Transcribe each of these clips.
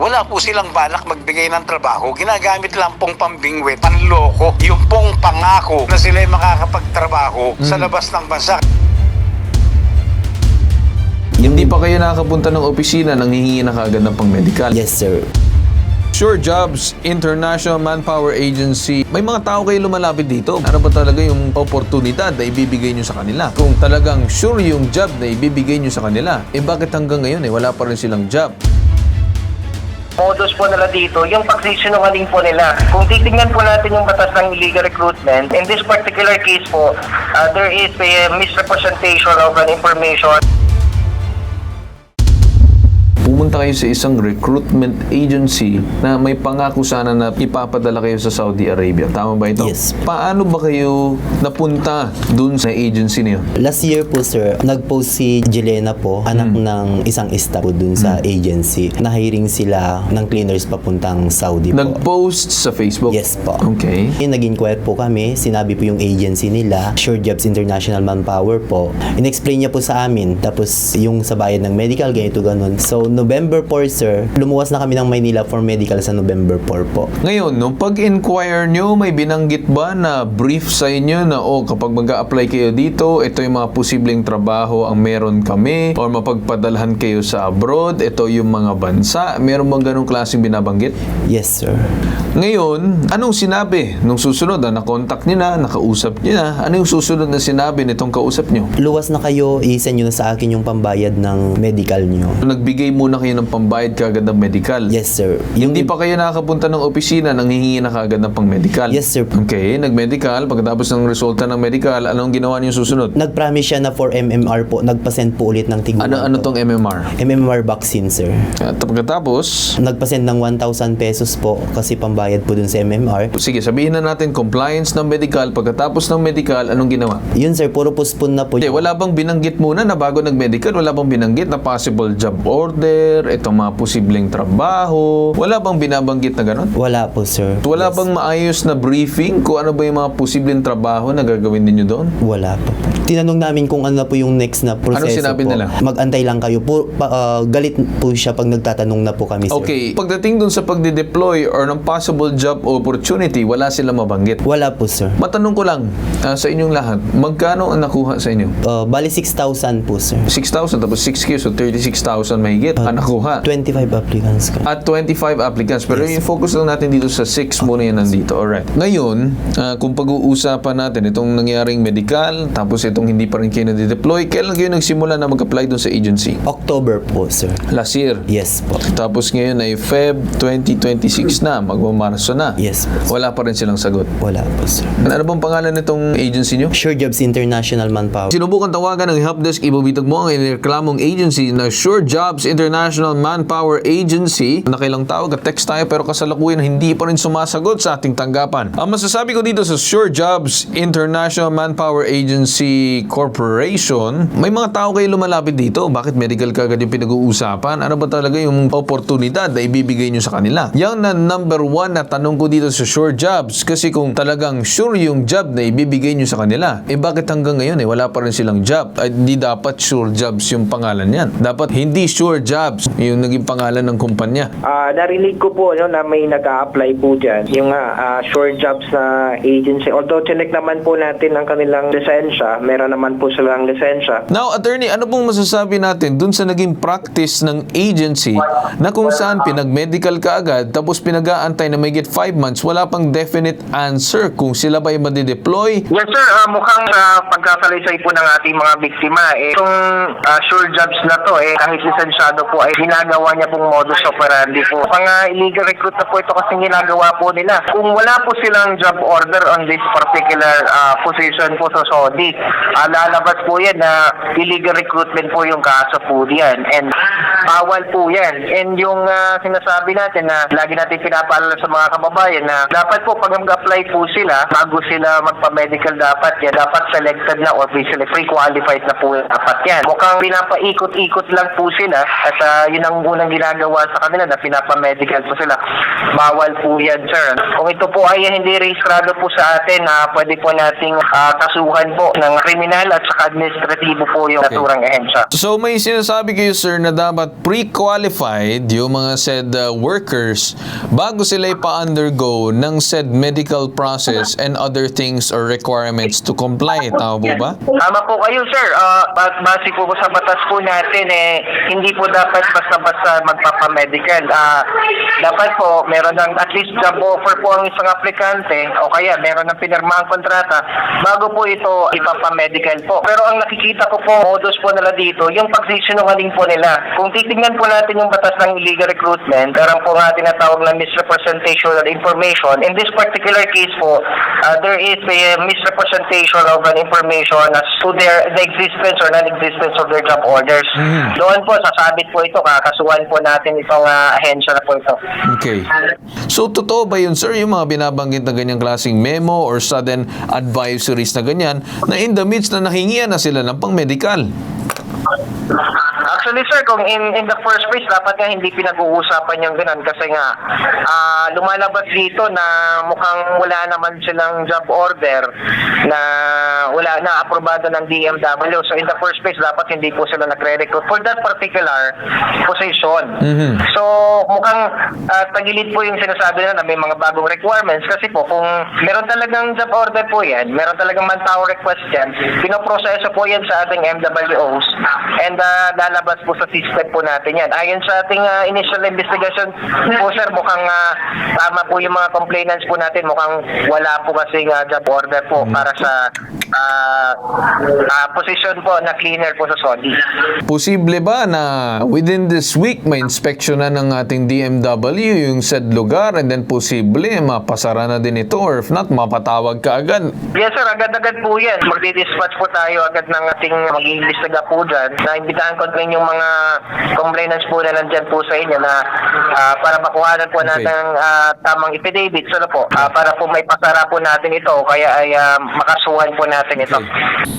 Wala po silang balak magbigay ng trabaho. Ginagamit lang pong pambingwit, panloko, yung pong pangako na sila ay makakapagtrabaho sa labas ng bansa. Hindi pa kayo nakakapunta ng opisina nang hihingi na kaagad ng pang-medical? Yes, sir. Sure Jobs International Manpower Agency, may mga tao kayo lumalapit dito. Ano ba talaga yung oportunidad na ibibigay nyo sa kanila? Kung talagang sure yung job na ibibigay nyo sa kanila, bakit hanggang ngayon wala pa rin silang job? Modus po nila dito, yung pagsisinungaling po nila. Kung titingnan po natin yung batas ng illegal recruitment, in this particular case po, there is a misrepresentation of an information. Pumunta kayo sa isang recruitment agency na may pangako sana na ipapadala kayo sa Saudi Arabia. Tama ba ito? Yes. Paano ba kayo napunta dun sa agency niyo? Last year po, sir, nag-post si Jelena po, anak ng isang staff po dun sa agency. Na-hiring sila ng cleaners papuntang Saudi po. Nag-post sa Facebook? Yes po. Okay. Nag-inquire po kami, sinabi po yung agency nila, Sure Jobs International Manpower po. In-explain niya po sa amin, tapos yung sa bayad ng medical, ganito ganun. So, November 4, sir, lumuwas na kami ng Maynila for medical sa November 4 po. Ngayon, nung pag-inquire nyo, may binanggit ba na brief sa inyo na kapag mag-a-apply kayo dito, ito yung mga posibleng trabaho ang meron kami or mapagpadalhan kayo sa abroad, ito yung mga bansa. Meron bang ganong klaseng binabanggit? Yes, sir. Ngayon, anong sinabi nung susunod? Na-contact nyo na, nakausap nyo na, ano yung susunod na sinabi nitong kausap nyo? Luwas na kayo, i-send nyo na sa akin yung pambayad ng medical nyo. Nagbigay muna kayo ng pambayad kaagad ng medical? Yes, sir. Hindi pa kayo nakakapunta ng opisina nang hihingi na kaagad ng pang-medical? Yes, sir. Okay, nag-medical. Pagkatapos ng resulta ng medical, anong ginawa niyo susunod? Nag-promise siya na for MMR po, nagpa-send po ulit ng tignan. Ano tong MMR? MMR vaccine, sir. At pagkatapos, Nagpa-send ng 1,000 pesos po kasi pambayad po dun sa MMR. sige, sabihin na natin compliance ng medical. Pagkatapos ng medical, anong ginawa? Yun, sir, puro postpone na po. Hindi, wala bang binanggit muna na bago nag-medical? Wala bang binanggit na possible job order? Itong mga posibleng trabaho? Wala bang binabanggit na gano'n? Wala po, sir. Wala bang maayos na briefing kung ano ba yung mga posibleng trabaho na gagawin ninyo doon? Wala po. Tinanong namin kung ano na po yung next na proseso. Anong sinabi po. nila? Mag-antay lang kayo. Galit po siya pag nagtatanong na po kami, sir. Okay, pagdating dun sa pagde-deploy or ng possible job opportunity, wala sila mabanggit. Wala po, sir. Matanong ko lang sa inyong lahat, magkano ang nakuha sa inyo? Bali 6,000 po, sir. 6,000 tapos 6K, so 36,000 mahigit ang nakuha. 25 applicants ka. At 25 applicants. Pero yung focus lang natin dito sa 6 muna yan nandito. Alright. Ngayon, kung pag-uusapan natin itong nangyaring medical, tapos itong hindi pa rin kayo na-deploy, kailan kayo nagsimula na mag-apply dun sa agency? October po, sir. Last year. Yes po. Tapos ngayon ay Feb 2026 na, magmamarso na. Yes po. Wala pa rin silang sagot. Wala po, sir. Ano bang pangalan nitong agency nyo? Sure Jobs International Manpower. Sinubukan tawagan ng helpdesk, ibabitag mo ang inireklamong agency na Sure Jobs International Manpower Agency. Nakailang tawag at text tayo pero kasalukuyan hindi pa rin sumasagot sa ating tanggapan. Ang masasabi ko dito sa Sure Jobs International Manpower Agency Corporation, may mga tao kayo lumalapit dito. Bakit medical kagad yung pinag-uusapan? Ano ba talaga yung oportunidad na ibibigay nyo sa kanila? Yan na number 1 na tanong ko dito sa Sure Jobs. Kasi kung talagang sure yung job na ibibigay nyo sa kanila, bakit hanggang ngayon wala pa rin silang job? Ay, hindi dapat Sure Jobs yung pangalan yan. Dapat hindi Sure Jobs yung naging pangalan ng kumpanya. Narinig ko po na may nag-a-apply po dyan, yung Sure Jobs na agency. Although chinek naman po natin ang kanilang lisensya, meron naman po silang lisensya. Now, attorney, ano pong masasabi natin dun sa naging practice ng agency na kung saan pinag-medical ka agad tapos pinag-aantay na may get 5 months, wala pang definite answer kung sila ba ay madideploy? Yes, sir. Mukhang pagkasalaysay po ng ating mga biktima, itong Sure Jobs na to, kahit lisensyado po, ay ginagawa niya pong modus operandi po. Mga illegal recruit na po ito kasi ginagawa po nila. Kung wala po silang job order on this particular position po sa Saudi, lalabas po yan na illegal recruitment po yung kaso po yan. And bawal po yan. And yung sinasabi natin na lagi natin pinapaalala sa mga kababayan na dapat po pag mag-apply po sila, bago sila magpa-medical dapat yan, dapat selected na or basically pre-qualified na po dapat yan. Mukhang pinapaikot-ikot lang po sila at yun ang unang ginagawa sa kanila na pinapamedical po sila. Bawal po yan, sir. Kung ito po ay hindi rehistrado po sa atin, pwede po nating kasuhan po ng kriminal at saka administratibo po yung naturang ehensya. So may sinasabi kayo sir na dapat pre-qualified yung mga said workers bago sila ipa-undergo ng said medical process and other things or requirements to comply. Tama po ba? Tama po kayo, sir. Base po sa batas po natin, hindi po dapat basta-basta magpapamedical. Dapat po, meron ng at least job offer po ang isang aplikante o kaya meron ng pinirmahang kontrata bago po ito ipapamedical po. Pero ang nakikita ko po, modus po nila dito, yung pagsisinungaling po nila. Kung titignan po natin yung batas ng illegal recruitment, meron po nga tinatawag na misrepresentation of information. In this particular case po, there is a misrepresentation of an information as to the existence or non-existence of their job orders. Doon po, sasabit po ito, kakasuhan po natin itong ahensya na po ito. Okay. So, totoo ba yun, sir, yung mga binabanggit na ganyang klaseng memo or sudden advisories na ganyan, na in the midst na nahingian na sila ng pang-medical? Actually, sir, kung in the first place, dapat nga hindi pinag-uusapan yung ganun kasi nga lumalabas dito na mukhang wala naman silang job order na wala na aprobado ng DMW. So in the first place, dapat hindi po sila nagre-recruit for that particular position. So mukhang tagilid po yung sinasabi na may mga bagong requirements kasi po kung meron talagang job order po yan, meron talagang manpower request yan, pinoproseso po yan sa ating MWOs and lalabas po sa system po natin yan. Ayon sa ating initial investigation po, sir, mukhang tama po yung mga complainants po natin. Mukhang wala po kasing job order po para sa position po na cleaner po sa SODI. Posible ba na within this week may inspection na ng ating DMW yung said lugar and then posible mapasara na din ito or if not, mapatawag ka agad? Yes, sir. Agad-agad po yan. Magdi-dispatch po tayo agad ng ating mag-iimbestiga po dyan. Naimbitahan ko rin yung mga complainants po na nandyan po sa inyo na para makuhanan po natin ang tamang affidavit. So na po, para po may pasara po natin ito kaya ay makasuhan po natin ito.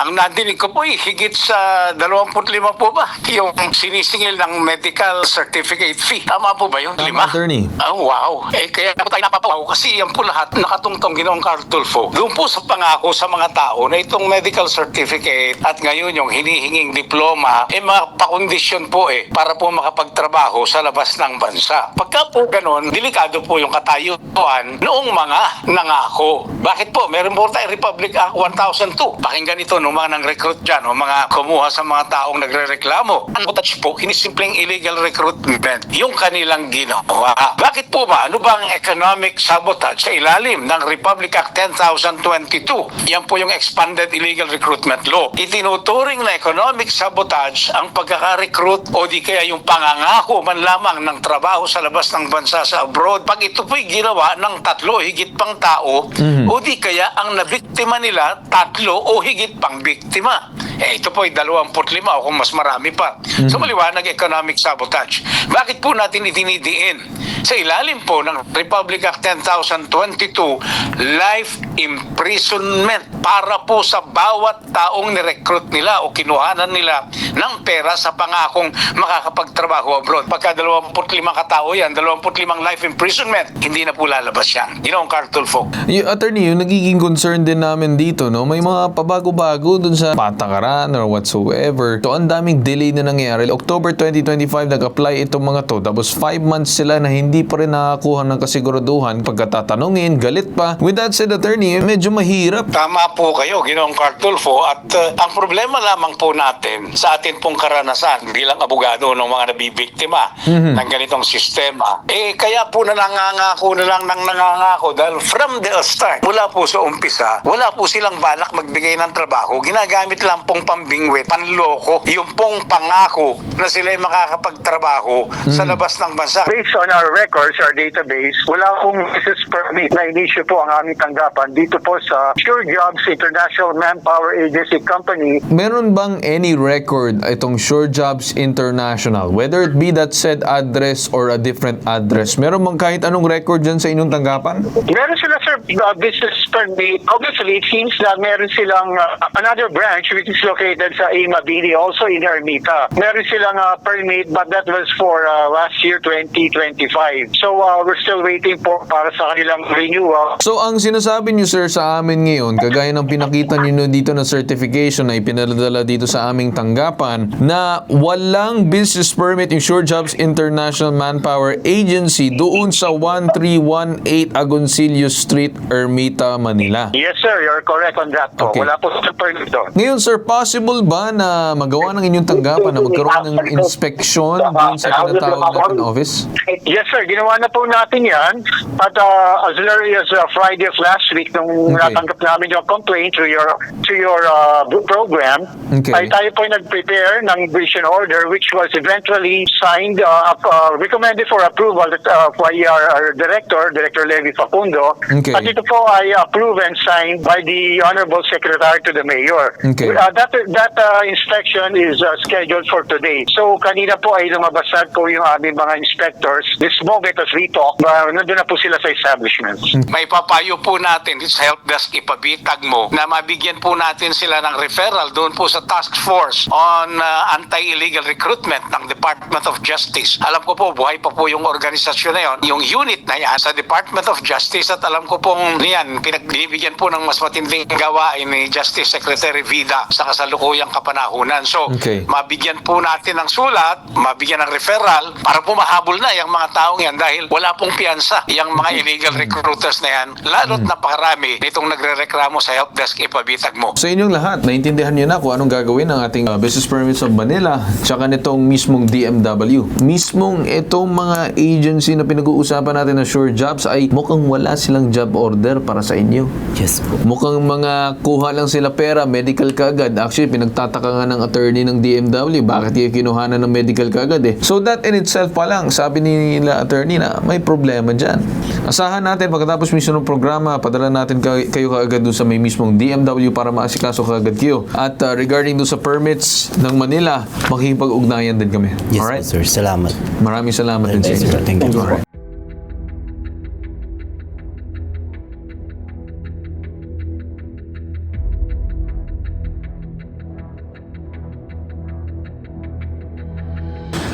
Ang nadinig ko po higit sa 25 po ba yung sinisingil ng medical certificate fee. Tama po ba yun? 5? Attorney. Oh, wow. Kaya po tayo napapawaw kasi yan po lahat nakatungtong Ginoong Carl Tulfo. Doon po sa pangako sa mga tao na itong medical certificate at ngayon yung hinihinging diploma, mapakondisyon po para po makapagtrabaho sa labas ng bansa. Pagka po ganun, delikado po yung katayuan noong mga nangako. Bakit po? Meron po tayong Republic Act 1002. Pakinggan ito ng mga nang-recruit dyan o mga kumuha sa mga taong nagre-reklamo. Ang touch po, hinisimpleng illegal recruitment yung kanilang ginawa. Bakit po ba? Ano ba ang economic sabotage sa ilalim ng Republic Act 10,022? Yan po yung expanded illegal recruitment law. Itinuturing na economic sabotage ang pagkaka-recruit o di kaya yung pangangako man lamang ng trabaho sa labas ng bansa sa abroad. Pag ito po'y ginawa ng 3 o higit pang tao o di kaya ang nabiktima nila 3 o higit pang biktima. Ito po'y 25 o kung mas marami pa. So maliwanag economic sabotage. Bakit po natin itinidiin? Sa ilalim po ng Republic Act 10,022, life imprisonment para po sa bawat taong nirecruit nila o kinuhanan nila ng pera sa pangakong makakapagtrabaho abroad. Pagka 25 katao yan, 25 life imprisonment, hindi na po lalabas yan. Ginoong Carl Tulfo. Yung attorney, yung nagiging concern din namin dito, no? May mga pabago-bago dun sa patakaran or whatsoever. So, ang daming delay na nangyayari. October 2025, nag-apply itong mga to. Tapos 5 months sila na hindi pa rin nakakuha ng kasiguraduhan. Pagkatatanungin, galit pa. With that said, attorney, medyo mahirap. Tama po kayo, Ginoong Carl Tulfo. At ang problema lamang po natin sa atin pong karanasan bilang abogado ng mga nabibiktima ng ganitong sistema, kaya po nangangako na lang ng nangangako dahil from the start, mula po sa umpisa, wala po silang balak magbigay ng trabaho. Ginagamit lang pong pambingwit, panloko, yung pong pangako na sila ay makakapagtrabaho sa labas ng bansa. Based on our records, our database, wala akong business permit na in-issue po ang aming tanggapan dito po sa Sure Jobs International Manpower Agency Company. Meron bang any record itong Sure Jobs Jobs International, whether it be that said address or a different address. Meron bang kahit anong record dyan sa inyong tanggapan? Meron sila, sir, business permit. Obviously, it seems that meron silang another branch which is located sa Mabini, also in Ermita. Meron silang permit, but that was for last year, 2025. So, we're still waiting para sa kanilang renewal. So ang sinasabi niyo sir sa amin ngayon, kagaya ng pinakita niyo dito na certification na ipinadala dito sa aming tanggapan, na walang business permit yung Sure Jobs International Manpower Agency doon sa 1318 Agoncillo Street, Ermita, Manila. Yes, sir, you're correct on that po. Okay. Wala po sa permit doon. Ngayon sir, possible ba na magawa ng inyong tanggapan na magkaroon ng inspection doon sa tinatawag natin office? Yes, sir. Ginawa na po natin yan. At as early as Friday of last week, nung Okay. natanggap namin yung complaint to your program, Okay. ay tayo po nag-prepare ng vision order which was eventually signed, recommended for approval by our director, Director Levi Facundo. Okay. At ito po ay approved and signed by the Honorable Secretary to the Mayor. Okay. That inspection is scheduled for today. So kanina po ay lumabas na po yung aming mga inspectors. This moment as we talk, nandun na po sila sa establishment. May papayo po natin sa help desk ipabitag mo na mabigyan po natin sila ng referral doon po sa Task Force on Anti-Illegal Recruitment ng Department of Justice. Alam ko po, buhay pa po yung organisasyon na yon, yung unit na yan sa Department of Justice, at alam ko pong yan, pinagbibigyan po ng mas matinding gawain ni Justice Secretary Vida sa kasalukuyang kapanahunan. So, Okay. mabigyan po natin ng sulat, mabigyan ng referral para po mahabol na yung mga taong yan dahil wala pong piyansa yung mga illegal recruiters na yan, lalo't napakarami nitong nagre-reklamo sa help desk ipabitag mo. Sa inyong lahat, naintindihan niyo na kung anong gagawin ng ating Business Permits of Manila tsaka nitong mismong DMW. Mismong itong mga agency na pinag-uusapan natin na Sure Jobs ay mukhang wala silang job order para sa inyo. Yes po. Mukhang mga kuha lang sila pera, medical kaagad. Actually, pinagtataka nga ng attorney ng DMW, bakit yung kinuhanan ng medical kaagad eh. So that in itself pa lang, sabi nila attorney na may problema dyan. Asahan natin pagkatapos mismo ng programa, padala natin kayo kaagad doon sa may mismong DMW para maasikaso kaagad kayo. At regarding doon sa permits ng Manila, makikipag-ugnayan din kami. Yes Alright? po, sir. Salamat. Maraming salamat din sa Yes, inyo. sir. Thank you. Alright.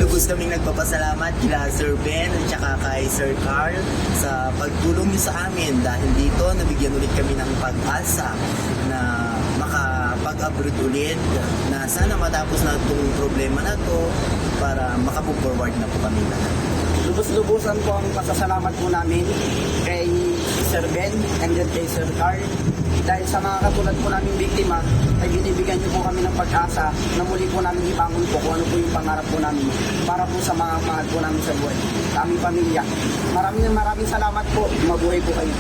Lubos kaming nagpapasalamat kila Sir Ben at saka kay Sir Carl sa pagtulong niyo sa amin dahil dito nabigyan ulit kami ng pag-asa na makapag-abroad ulit, na sana matapos na itong problema na to para makapag forward na po kami lahat. Lubos-lubusan po ang pasasalamat po namin kay Sir Ben and then kay Sir Carl. Dahil sa mga katulad po naming biktima, ay binibigyan niyo po kami ng pag-asa na muli po namin ibangon po kung ano po yung pangarap po namin para po sa mga mahal po namin sa buhay, sa aming pamilya. Maraming salamat po. Mabuhay po kayo.